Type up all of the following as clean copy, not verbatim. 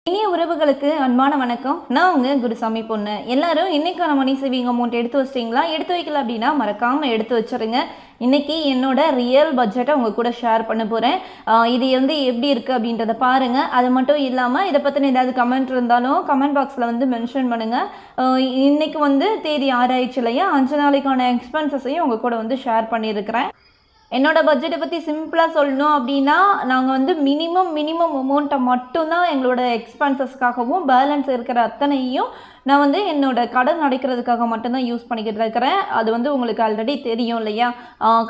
இனிய உறவுகளுக்கு அன்பான வணக்கம். நான் உங்கள் குருசாமyponnu. எல்லாரும் இன்னைக்கான மணி சேவிங் அமௌண்ட் எடுத்து வச்சிட்டிங்களா? எடுத்து வைக்கல அப்படின்னா மறக்காமல் எடுத்து வச்சுருங்க. இன்றைக்கி என்னோட ரியல் பட்ஜெட்டை உங்கள் கூட ஷேர் பண்ண போகிறேன். இது எப்படி இருக்குது அப்படின்றத பாருங்கள். அது மட்டும் இல்லாமல் இதை பற்றின ஏதாவது கமெண்ட் இருந்தாலும் கமெண்ட் பாக்ஸில் மென்ஷன் பண்ணுங்கள். இன்றைக்கி தேதி 6 ஆயிடுச்சு இல்லையா, 5 நாளைக்கான எக்ஸ்பென்சஸையும் உங்கள் கூட ஷேர் பண்ணியிருக்கிறேன். என்னோட பட்ஜெட்டை பற்றி சிம்பிளாக சொல்லணும் அப்படின்னா, நாங்கள் மினிமம் அமௌண்ட்டை மட்டும்தான் எங்களோட எக்ஸ்பென்சஸ்க்காகவும் பேலன்ஸ் இருக்கிற அத்தனையும் நான் என்னோட கடன் அடைக்கிறதுக்காக மட்டும்தான் யூஸ் பண்ணிக்கிட்டு இருக்கிறேன். அது உங்களுக்கு ஆல்ரெடி தெரியும் இல்லையா.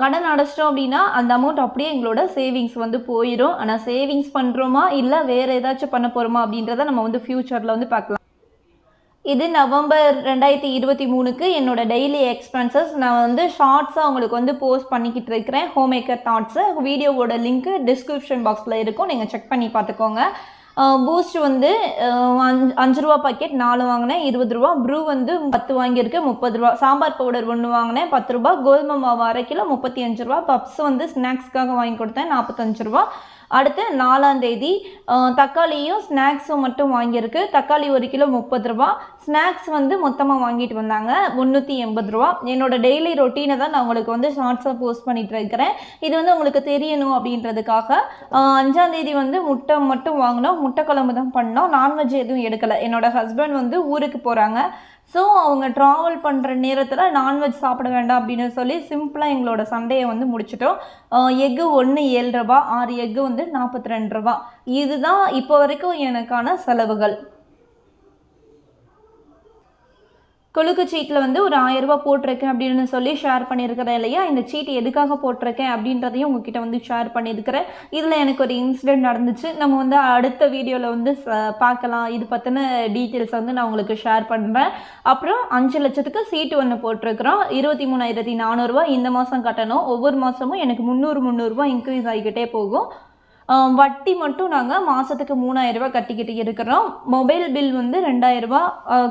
கடன் அடைச்சிட்டோம் அப்படின்னா அந்த அமௌண்ட் அப்படியே எங்களோட சேவிங்ஸ் போயிடும். ஆனால் சேவிங்ஸ் பண்ணுறோமா இல்லை வேறு ஏதாச்சும் பண்ண போகிறோமா அப்படின்றத நம்ம ஃப்யூச்சரில் பார்க்கலாம். இது நவம்பர் 2023க்கு என்னோட டெய்லி எக்ஸ்பென்சஸ் நான் ஷார்ட்ஸாக உங்களுக்கு போஸ்ட் பண்ணிக்கிட்டு இருக்கிறேன். HomemakerThoughts வீடியோவோட லிங்க்கு டிஸ்கிரிப்ஷன் பாக்ஸில் இருக்கும், நீங்கள் செக் பண்ணி பார்த்துக்கோங்க. பூஸ்ட் 5 ரூபா பாக்கெட் 4 வாங்கினேன், 20 ரூபா. ப்ரூ 10 வாங்கியிருக்கு, 30 ரூபா. சாம்பார் பவுடர் 1 வாங்கினேன், 10 ரூபா. கோதுமை மாவு 1/2 கிலோ, 35 ரூபா. பப்ஸ் ஸ்நாக்ஸ்க்காக வாங்கி கொடுத்தேன், 45 ரூபா. அடுத்து 4ஆம் தேதி தக்காளியும் ஸ்நாக்ஸும் மட்டும் வாங்கியிருக்கு. தக்காளி 1 கிலோ 30 ரூபா. ஸ்நாக்ஸ் மொத்தமாக வாங்கிட்டு வந்தாங்க, 380 ரூபா. என்னோட டெய்லி ரொட்டீனை தான் நான் உங்களுக்கு ஷார்ட்ஸாக போஸ்ட் பண்ணிட்டு இருக்கிறேன். இது உங்களுக்கு தெரியணும் அப்படின்றதுக்காக. 5ஆம் தேதி முட்டை மட்டும் வாங்கினோம், முட்டை குழம்பு தான் பண்ணோம். நான்வெஜ் எதுவும் எடுக்கலை. என்னோட ஹஸ்பண்ட் ஊருக்கு போகிறாங்க. ஸோ அவங்க ட்ராவல் பண்ணுற நேரத்தில் நான்வெஜ் சாப்பிட வேண்டாம் அப்படின்னு சொல்லி சிம்பிளாக எங்களோட சண்டையை முடிச்சிட்டோம். எக்கு 1 7 ரூபா, 6 எக்கு 42 ரூபா. இதுதான் இப்போ வரைக்கும் எனக்கான செலவுகள். கொழுக்கு சீட்டில் ஒரு 1000 ரூபா போட்டிருக்கேன் அப்படின்னு சொல்லி ஷேர் பண்ணியிருக்கிறேன் இல்லையா. இந்த சீட்டு எதுக்காக போட்டிருக்கேன் அப்படின்றதையும் உங்ககிட்ட ஷேர் பண்ணியிருக்கிறேன். இதில் எனக்கு ஒரு இன்சிடெண்ட் நடந்துச்சு. நம்ம அடுத்த வீடியோவில் பார்க்கலாம். இது பற்றின டீட்டெயில்ஸ் நான் உங்களுக்கு ஷேர் பண்ணுறேன். அப்புறம் 5 லட்சத்துக்கு சீட்டு ஒன்று போட்டிருக்கிறோம். 23,400 ரூபா இந்த மாதம் கட்டணும். ஒவ்வொரு மாதமும் எனக்கு 300 ரூபா இன்க்ரீஸ் ஆகிக்கிட்டே போகும். வட்டி மட்டும் நாங்கள் மாதத்துக்கு 3000 ரூபா கட்டிக்கிட்டு இருக்கிறோம். மொபைல் பில் 2000 ரூபா,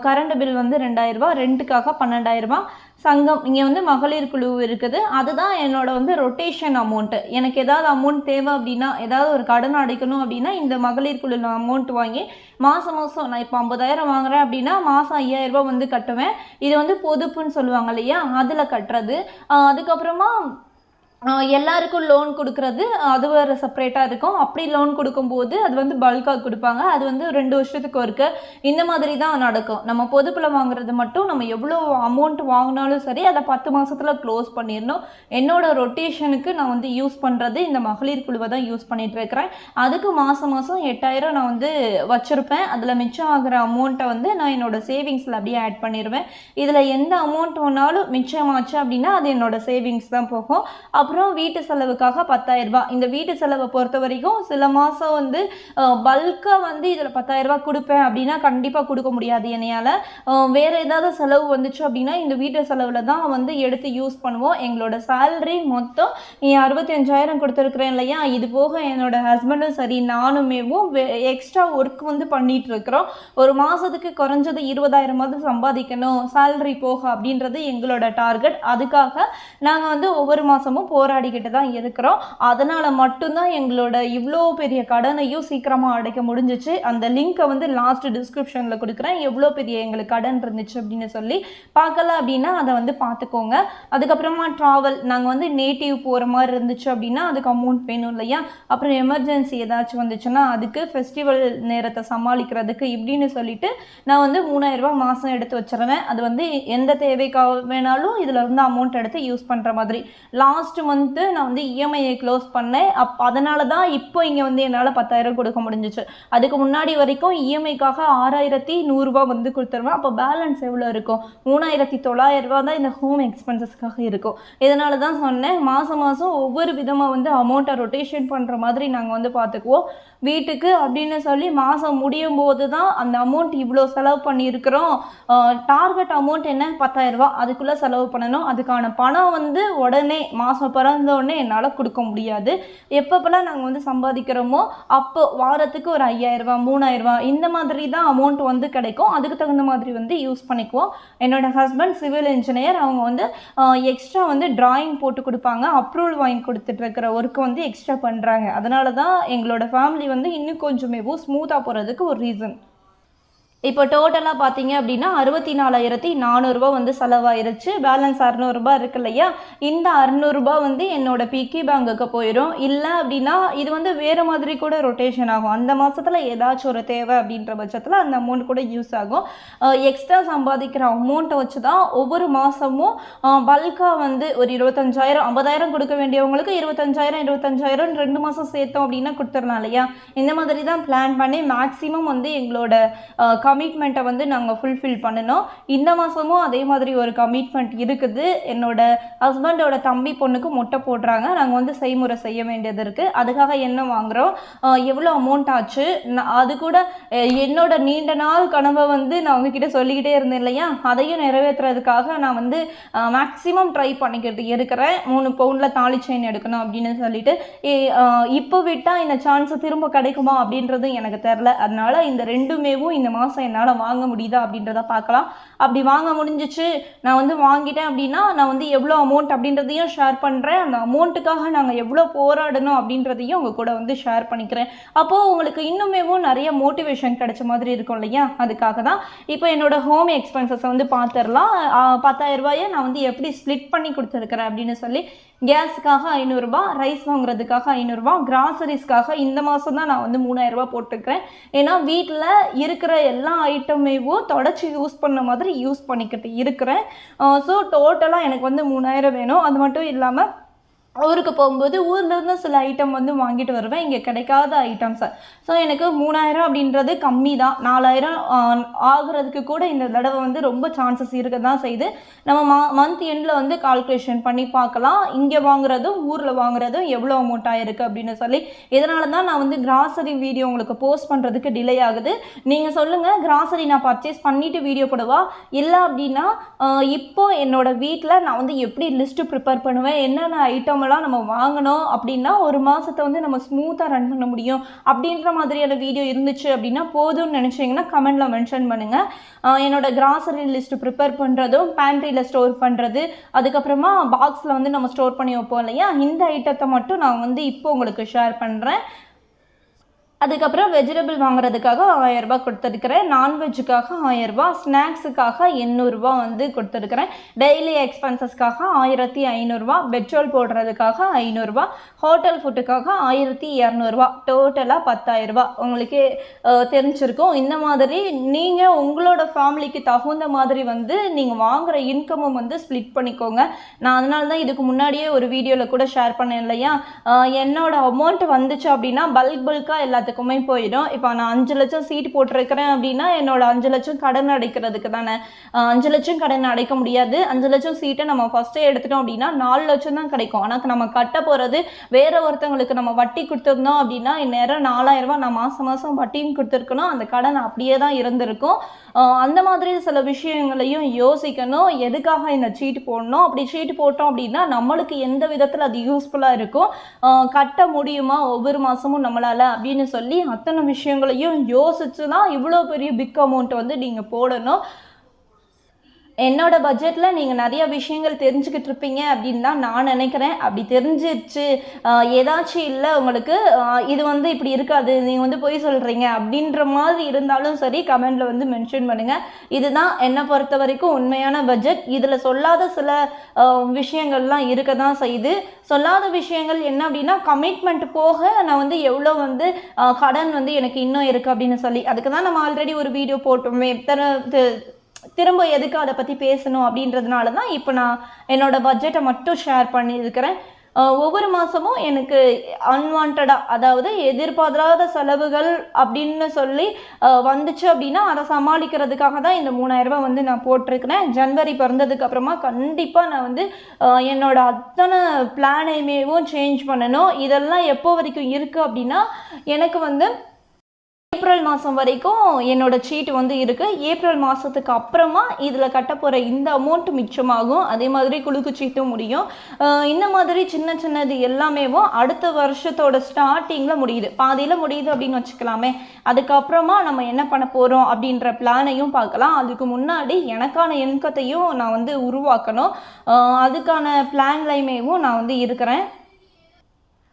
கரண்ட் பில் 2000 ரூபா, ரெண்ட்டுக்காக 12,000 ரூபா. சங்கம் இங்கே மகளிர் குழு இருக்குது. அதுதான் என்னோட ரொட்டேஷன் அமௌண்ட்டு. எனக்கு ஏதாவது அமௌண்ட் தேவை அப்படின்னா, ஏதாவது ஒரு கடன் அடைக்கணும் அப்படின்னா இந்த மகளிர் குழுவில் அமௌண்ட் வாங்கி மாதம் நான் இப்போ 50,000 வாங்குறேன் அப்படின்னா மாதம் 5,000 ரூபா கட்டுவேன். இது பொதுப்புன்னு சொல்லுவாங்க இல்லையா, அதில் கட்டுறது. அதுக்கப்புறமா எல்லாருக்கும் லோன் கொடுக்குறது அது வேறு செப்பரேட்டாக இருக்கும். அப்படி லோன் கொடுக்கும்போது அது பல்காக கொடுப்பாங்க. அது 2 வருஷத்துக்கு ஒருக்க இந்த மாதிரி தான் நடக்கும். நம்ம பொதுப்பில் வாங்குறது மட்டும் நம்ம எவ்வளோ அமௌண்ட் வாங்கினாலும் சரி அதை 10 மாதத்தில் க்ளோஸ் பண்ணிடணும். என்னோட ரொட்டேஷனுக்கு நான் யூஸ் பண்ணுறது இந்த மகளிர் குழுவை தான் யூஸ் பண்ணிகிட்டு இருக்கிறேன். அதுக்கு மாதம் 8,000 நான் வச்சுருப்பேன். அதில் மிச்சம் ஆகிற அமௌண்ட்டை நான் என்னோட சேவிங்ஸில் அப்படியே ஆட் பண்ணிடுவேன். இதில் எந்த அமௌண்ட் வேணாலும் மிச்சமாச்சு அப்படின்னா அது என்னோட சேவிங்ஸ் தான் போகும். அப்புறம் வீட்டு செலவுக்காக 10,000 ரூபா. இந்த வீட்டு செலவை பொறுத்த வரைக்கும் சில மாதம் பல்காக இதில் 10,000 ரூபா கொடுப்பேன் அப்படின்னா கண்டிப்பாக கொடுக்க முடியாது என்னையால். வேறு ஏதாவது செலவு வந்துச்சு அப்படின்னா இந்த வீட்டு செலவில் தான் எடுத்து யூஸ் பண்ணுவோம். எங்களோட சேலரி மொத்தம் 65,000 கொடுத்துருக்குறேன் இல்லையா. இது போக என்னோட ஹஸ்பண்டும் சரி நானுமேவும் எக்ஸ்ட்ரா ஒர்க் பண்ணிட்டு இருக்கிறோம். ஒரு மாதத்துக்கு குறைஞ்சது 20,000 சம்பாதிக்கணும் சேலரி போக அப்படின்றது எங்களோட டார்கெட். அதுக்காக நாங்கள் ஒவ்வொரு மாதமும் போராடிக்கிட்டு தான் இருக்கிறோம். அதனால் மட்டும்தான் எங்களோட இவ்வளோ பெரிய கடனையும் சீக்கிரமாக அடைக்க முடிஞ்சிச்சு. அந்த லிங்க்கை லாஸ்ட் டிஸ்கிரிப்ஷனில் கொடுக்குறேன். எவ்வளோ பெரிய எங்களுக்கு கடன் இருந்துச்சு அப்படின்னு சொல்லி பார்க்கல அப்படின்னா அதை பார்த்துக்கோங்க. அதுக்கப்புறமா ட்ராவல் நாங்கள் நேட்டிவ் போகிற மாதிரி இருந்துச்சு அப்படின்னா அதுக்கு அமௌண்ட் வேணும் இல்லையா. அப்புறம் எமர்ஜென்சி ஏதாச்சும் வந்துச்சுன்னா அதுக்கு ஃபெஸ்டிவல் நேரத்தை சமாளிக்கிறதுக்கு இப்படின்னு சொல்லிட்டு நான் 3,000 ரூபா மாதம் எடுத்து வச்சுருவேன். அது எந்த தேவைக்காக வேணாலும் இதில் அமௌண்ட் எடுத்து யூஸ் பண்ணுற மாதிரி. லாஸ்ட் மந்த்து நான் இஎம்ஐயை க்ளோஸ் பண்ணேன். அதனால தான் இப்போ இங்கே என்னால் 10,000 கொடுக்க முடிஞ்சிச்சு. அதுக்கு முன்னாடி வரைக்கும் இஎம்ஐக்காக 6,100 ரூபா கொடுத்துருவேன். அப்போ பேலன்ஸ் எவ்வளோ இருக்கும்? 3,900 ரூபா தான் இந்த ஹோம் எக்ஸ்பென்சஸ்க்காக இருக்கும். இதனால தான் சொன்னேன் மாதம் ஒவ்வொரு விதமாக அமௌண்ட்டை ரொட்டேஷன் பண்ணுற மாதிரி நாங்கள் பார்த்துக்குவோம். வீட்டுக்கு அப்படின்னு சொல்லி மாதம் முடியும் போது தான் அந்த அமௌண்ட் இவ்வளோ செலவு பண்ணியிருக்கிறோம். டார்கெட் அமௌண்ட் என்ன? 10,000 ரூபா. அதுக்குள்ளே செலவு பண்ணணும். அதுக்கான பணம் உடனே மாதம் பிறந்தோடனே என்னால் கொடுக்க முடியாது. எப்பப்பெல்லாம் நாங்கள் வந்து சம்பாதிக்கிறோமோ அப்போ வாரத்துக்கு ஒரு 5000 3000 இந்த மாதிரி தான் அமௌண்ட் வந்து கிடைக்கும். அதுக்கு தகுந்த மாதிரி வந்து யூஸ் பண்ணிக்குவோம். என்னோட ஹஸ்பண்ட் சிவில் இன்ஜினியர். அவங்க வந்து எக்ஸ்ட்ரா வந்து டிராயிங் போட்டு கொடுப்பாங்க. அப்ரூவல் வாங்கி கொடுத்துட்டு இருக்கிற ஒர்க்கு வந்து எக்ஸ்ட்ரா பண்ணுறாங்க. அதனால தான் எங்களோட ஃபேமிலி வந்து இன்னும் கொஞ்சமே ஸ்மூத்தாக போகிறதுக்கு ஒரு ரீசன். இப்போ டோட்டலாக பார்த்தீங்க அப்படின்னா 64,400 வந்து செலவாயிருச்சு. பேலன்ஸ் 600 இருக்கு இல்லையா? இந்த 600 வந்து என்னோட பிக்கி பேங்குக்கு போயிடும். இல்லை அப்படின்னா இது வந்து வேறு மாதிரி கூட ரொட்டேஷன் ஆகும். அந்த மாதத்தில் ஏதாச்சும் ஒரு தேவை அப்படின்ற பட்சத்தில் அந்த அமௌண்ட் கூட யூஸ் ஆகும். எக்ஸ்ட்ரா சம்பாதிக்கிற அமௌண்ட்டை வச்சு தான் ஒவ்வொரு மாதமும் பல்காக வந்து ஒரு 25,000 50,000 கொடுக்க வேண்டியவங்களுக்கு 25,000 2 மாதம் சேர்த்தோம் அப்படின்னா கொடுத்துடலாம் இல்லையா? இந்த மாதிரி தான் பிளான் பண்ணி மேக்ஸிமம் வந்து எங்களோட கமிட்மெண்ட்டை வந்து நாங்கள் ஃபுல்ஃபில் பண்ணணும். இந்த மாதமும் அதே மாதிரி ஒரு கமிட்மெண்ட் இருக்குது. என்னோட ஹஸ்பண்டோட தம்பி பொண்ணுக்கு மொட்டை போடுறாங்க. நாங்கள் வந்து செய்முறை செய்ய வேண்டியது இருக்குது. அதுக்காக என்ன வாங்குகிறோம், எவ்வளோ அமௌண்ட் ஆச்சு, அது கூட என்னோட நீண்ட நாள் கனவை வந்து நான் உங்ககிட்ட சொல்லிக்கிட்டே இருந்தேன் இல்லையா? அதையும் நிறைவேற்றுறதுக்காக நான் வந்து மேக்ஸிமம் ட்ரை பண்ணிக்கிட்டு இருக்கிறேன். 3 பவுண்டில் தாலி செயின் எடுக்கணும் அப்படின்னு சொல்லிட்டு. இப்போ விட்டால் இந்த சான்ஸை திரும்ப கிடைக்குமா அப்படின்றதும் எனக்கு தெரில. அதனால இந்த ரெண்டுமேவும் இந்த மாதம் என்னால் வாங்க முடியுதா அப்படின்றத பார்க்கலாம். அப்படி வாங்க முடிஞ்சிச்சு, நான் வந்து வாங்கிட்டேன் அப்படின்னா நான் வந்து எவ்வளோ அமௌண்ட் அப்படின்றதையும் ஷேர் பண்ணுறேன். அந்த அமௌண்ட்டுக்காக நாங்கள் எவ்வளோ போராடணும் அப்படின்றதையும் உங்கள் கூட வந்து ஷேர் பண்ணிக்கிறேன். அப்போது உங்களுக்கு இன்னுமேவும் நிறைய மோட்டிவேஷன் கிடைச்ச மாதிரி இருக்கும் இல்லையா? அதுக்காக தான் இப்போ என்னோட ஹோம் எக்ஸ்பென்சஸை வந்து பார்த்துடலாம். 10,000 நான் வந்து எப்படி ஸ்ப்ளிட் பண்ணி கொடுத்துருக்குறேன் அப்படின்னு சொல்லி. கேஸுக்காக 500, ரைஸ் வாங்குறதுக்காக 500, கிராசரிஸ்க்காக இந்த மாதம் தான் நான் வந்து 3000 போட்டுருக்கிறேன். ஏன்னா வீட்டில் இருக்கிற எல்லா ஐட்டமேவும் தொடச்சி யூஸ் பண்ண மாதிரி யூஸ் பண்ணிக்கிட்டு இருக்கிறேன். ஸோ டோட்டலாக எனக்கு வந்து 3000 வேணும். அது மட்டும் இல்லாமல் ஊருக்கு போகும்போது ஊர்லேருந்து சில ஐட்டம் வந்து வாங்கிட்டு வருவேன், இங்கே கிடைக்காத ஐட்டம்ஸை. ஸோ எனக்கு 3000 அப்படின்றது கம்மி தான். 4000 ஆகுறதுக்கு கூட இந்த தடவை வந்து ரொம்ப சான்சஸ் இருக்க தான் செய்யுது. நம்ம மந்த் எண்டில் வந்து கால்குலேஷன் பண்ணி பார்க்கலாம், இங்கே வாங்குறதும் ஊரில் வாங்குறதும் எவ்வளோ அமௌண்ட் ஆகிருக்கு அப்படின்னு சொல்லி. இதனால தான் நான் வந்து கிராசரி வீடியோ உங்களுக்கு போஸ்ட் பண்ணுறதுக்கு டிலே ஆகுது. நீங்கள் சொல்லுங்கள், கிராசரி நான் பர்ச்சேஸ் பண்ணிவிட்டு வீடியோ போடுவா, இல்லை அப்படின்னா இப்போது என்னோடய வீட்டில் நான் வந்து எப்படி லிஸ்ட்டு ப்ரிப்பேர் பண்ணுவேன், என்னென்ன ஐட்டம் நம்ம வாங்கணும் அப்படின்னா ஒரு மாசத்தை வந்து நம்ம ஸ்மூத்தாக ரன் பண்ண முடியும் அப்படின்ற மாதிரியான வீடியோ இருந்துச்சு அப்படின்னா போதும்னு நினச்சிங்கன்னா கமெண்ட்ல மென்ஷன் பண்ணுங்க. என்னோட கிராசரி லிஸ்ட் ப்ரிப்பேர் பண்ணுறதும், பேண்ட்ரியில் ஸ்டோர் பண்ணுறது, அதுக்கப்புறமா பாக்ஸில் வந்து நம்ம ஸ்டோர் பண்ணி வைப்போம் இல்லையா, இந்த ஐட்டத்தை மட்டும் நான் வந்து இப்போ உங்களுக்கு ஷேர் பண்ணுறேன். அதுக்கப்புறம் வெஜிடபிள் வாங்குறதுக்காக 1000 கொடுத்துருக்கிறேன், நான்வெஜ்ஜுக்காக 1000, ஸ்நாக்ஸுக்காக 800 வந்து கொடுத்துருக்கிறேன், டெய்லி எக்ஸ்பென்சஸ்க்காக 1500, பெட்ரோல் போடுறதுக்காக 500, ஹோட்டல் ஃபுட்டுக்காக 1200, டோட்டலாக 10,000. உங்களுக்கு தெரிஞ்சிருக்கும். இந்த மாதிரி நீங்கள் உங்களோட ஃபேமிலிக்கு தகுந்த மாதிரி வந்து நீங்கள் வாங்குகிற இன்கம்மை வந்து ஸ்ப்ளிட் பண்ணிக்கோங்க. நான் அதனால தான் இதுக்கு முன்னாடியே ஒரு வீடியோவில் கூட ஷேர் பண்ணேன் இல்லையா, என்னோட அமௌண்ட் வந்துச்சு அப்படின்னா பல்காக எல்லாத்தையும் போயிடும். இப்போ நான் 5 லட்சம் சீட் போட்டிருக்கிறேன் அப்படின்னா என்னோட 5 லட்சம் கடன் அடைக்கிறதுக்கு தானே. 5 லட்சம் கடன் அடைக்க முடியாது. 5 லட்சம் சீட்டை நம்ம ஃபர்ஸ்டே எடுத்துட்டோம் அப்படின்னா 4 லட்சம் தான் கிடைக்கும். ஆனால் நம்ம கட்ட போகிறது வேற ஒருத்தவங்களுக்கு நம்ம வட்டி கொடுத்துருந்தோம் அப்படின்னா இந்நேரம் 4000 நான் மாதம் வட்டியும் கொடுத்துருக்கணும், அந்த கடன் அப்படியே தான் இருந்திருக்கும். அந்த மாதிரி சில விஷயங்களையும் யோசிக்கணும். எதுக்காக இந்த சீட்டு போடணும், அப்படி சீட்டு போட்டோம் அப்படின்னா நம்மளுக்கு எந்த விதத்தில் அது யூஸ்ஃபுல்லாக இருக்கும், கட்ட முடியுமா ஒவ்வொரு மாதமும் நம்மளால் அப்படின்னு சொல்லி அத்தனை விஷயங்களையும் யோசிச்சு தான் இவ்வளோ பெரிய பிக் அமௌண்ட் வந்து நீங்கள் போடணும். என்னோட பட்ஜெட்டில் நீங்கள் நிறைய விஷயங்கள் தெரிஞ்சுக்கிட்டு இருப்பீங்க அப்படின்னு தான் நான் நினைக்கிறேன். அப்படி தெரிஞ்சிருச்சு ஏதாச்சும் இல்லை உங்களுக்கு இது வந்து இப்படி இருக்காது, நீங்கள் வந்து பொய் சொல்கிறீங்க அப்படின்ற மாதிரி இருந்தாலும் சரி கமெண்டில் வந்து மென்ஷன் பண்ணுங்கள். இதுதான் என்னை பொறுத்த வரைக்கும் உண்மையான பட்ஜெட். இதில் சொல்லாத சில விஷயங்கள்லாம் இருக்க தான் செய்யுது. சொல்லாத விஷயங்கள் என்ன அப்படின்னா கமிட்மெண்ட் போக நான் வந்து எவ்வளோ வந்து கடன் வந்து எனக்கு இன்னும் இருக்குது அப்படின்னு சொல்லி. அதுக்கு தான் நம்ம ஆல்ரெடி ஒரு வீடியோ போட்டோமே, திரும்ப எதுக்கு அதை பற்றி பேசணும் அப்படின்றதுனால தான் இப்போ நான் என்னோடய பட்ஜெட்டை மட்டும் ஷேர் பண்ணியிருக்கிறேன். ஒவ்வொரு மாதமும் எனக்கு அன்வான்டாக, அதாவது எதிர்பாராத செலவுகள் அப்படின்னு சொல்லி வந்துச்சு அப்படின்னா அதை சமாளிக்கிறதுக்காக தான் இந்த 3000 வந்து நான் போட்டிருக்கிறேன். ஜனவரி பிறந்ததுக்கு அப்புறமா கண்டிப்பாக நான் வந்து என்னோட அத்தனை பிளானையுமேவும் சேஞ்ச் பண்ணணும். இதெல்லாம் எப்போ வரைக்கும் இருக்குது அப்படின்னா எனக்கு வந்து ஏப்ரல் மாதம் வரைக்கும் என்னோட சீட்டு வந்து இருக்குது. ஏப்ரல் மாதத்துக்கு அப்புறமா இதில் கட்ட போகிற இந்த அமௌண்ட் மிச்சமாகும். அதே மாதிரி குலுக்கு சீட்டும் முடியும். இந்த மாதிரி சின்ன சின்னது எல்லாமேவும் அடுத்த வருஷத்தோட ஸ்டார்டிங்கில் முடியுது, பாதியில் முடியுது அப்படின்னு வச்சுக்கலாமே. அதுக்கப்புறமா நம்ம என்ன பண்ண போகிறோம் அப்படின்ற பிளானையும் பார்க்கலாம். அதுக்கு முன்னாடி எனக்கான இன்கத்தையும் நான் வந்து உருவாக்கணும். அதுக்கான பிளான்லையுமேவும் நான் வந்து இருக்கிறேன்.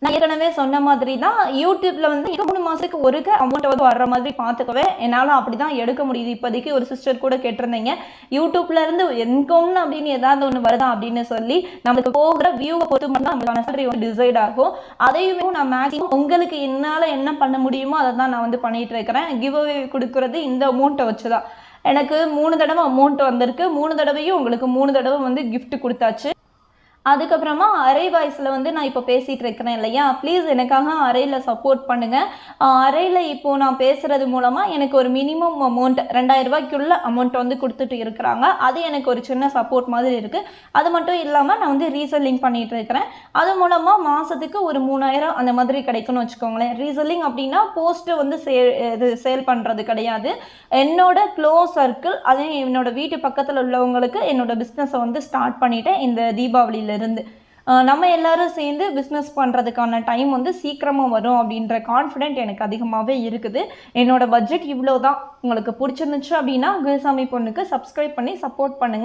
நான் ஏற்கனவே சொன்ன மாதிரி தான் யூடியூப்ல வந்து 3 மாதத்துக்கு ஒருக்க அமௌண்ட் வந்து வர்ற மாதிரி பார்த்துக்கவே என்னால் அப்படி தான் எடுக்க முடியுது. இப்போதைக்கு ஒரு சிஸ்டர் கூட கேட்டிருந்தீங்க, யூடியூப்ல இருந்து இன்கம்னு அப்படின்னு ஏதாவது ஒன்று வருதா அப்படின்னு சொல்லி. நம்மளுக்கு போகிற வியூவை பொறுத்து மட்டும் நம்மளுக்கான சேலரி வந்து டிசைட் ஆகும். அதையுமே நான் மேக்ஸிமம் உங்களுக்கு என்னால் என்ன பண்ண முடியுமோ அதை தான் நான் வந்து பண்ணிட்டு இருக்கிறேன். கிவ் அவே கொடுக்குறது இந்த அமௌண்ட்டை வச்சு தான். எனக்கு 3 தடவை அமௌண்ட் வந்திருக்கு. 3 தடவையும் உங்களுக்கு 3 தடவை வந்து கிஃப்ட் கொடுத்தாச்சு. அதுக்கப்புறமா அரை வாய்ஸில் வந்து நான் இப்போ பேசிகிட்டு இருக்கிறேன் இல்லையா, ப்ளீஸ் எனக்காக அரையில் சப்போர்ட் பண்ணுங்கள். அரையில் இப்போது நான் பேசுகிறது மூலமாக எனக்கு ஒரு மினிமம் அமௌண்ட் 2000 ரூபாய்க்குள்ள அமௌண்ட் வந்து கொடுத்துட்டு இருக்கிறாங்க. அது எனக்கு ஒரு சின்ன சப்போர்ட் மாதிரி இருக்குது. அது மட்டும் இல்லாமல் நான் வந்து ரீசெல்லிங் பண்ணிகிட்டு இருக்கிறேன். அது மூலமாக மாதத்துக்கு ஒரு 3000 அந்த மாதிரி கிடைக்கும்னு வச்சுக்கோங்களேன். ரீசெல்லிங் அப்படின்னா போஸ்ட்டு வந்து சேல் பண்ணுறது கிடையாது. என்னோட க்ளோஸ் சர்க்கிள், அதே என்னோட வீட்டு பக்கத்தில் உள்ளவங்களுக்கு என்னோட பிஸ்னஸை வந்து ஸ்டார்ட் பண்ணிட்டேன் இந்த தீபாவளியில் இருந்து. நம்ம எல்லாரும் சேர்ந்து பிஸ்னஸ் பண்ணுறதுக்கான டைம் வந்து சீக்கிரமாக வரும் அப்படின்ற கான்ஃபிடென்ட் எனக்கு அதிகமாகவே இருக்குது. என்னோட பட்ஜெட் இவ்வளோ தான். உங்களுக்கு பிடிச்சிருந்துச்சு அப்படின்னா குருசாமி பொண்ணுக்கு சப்ஸ்கிரைப் பண்ணி சப்போர்ட் பண்ணுங்கள்.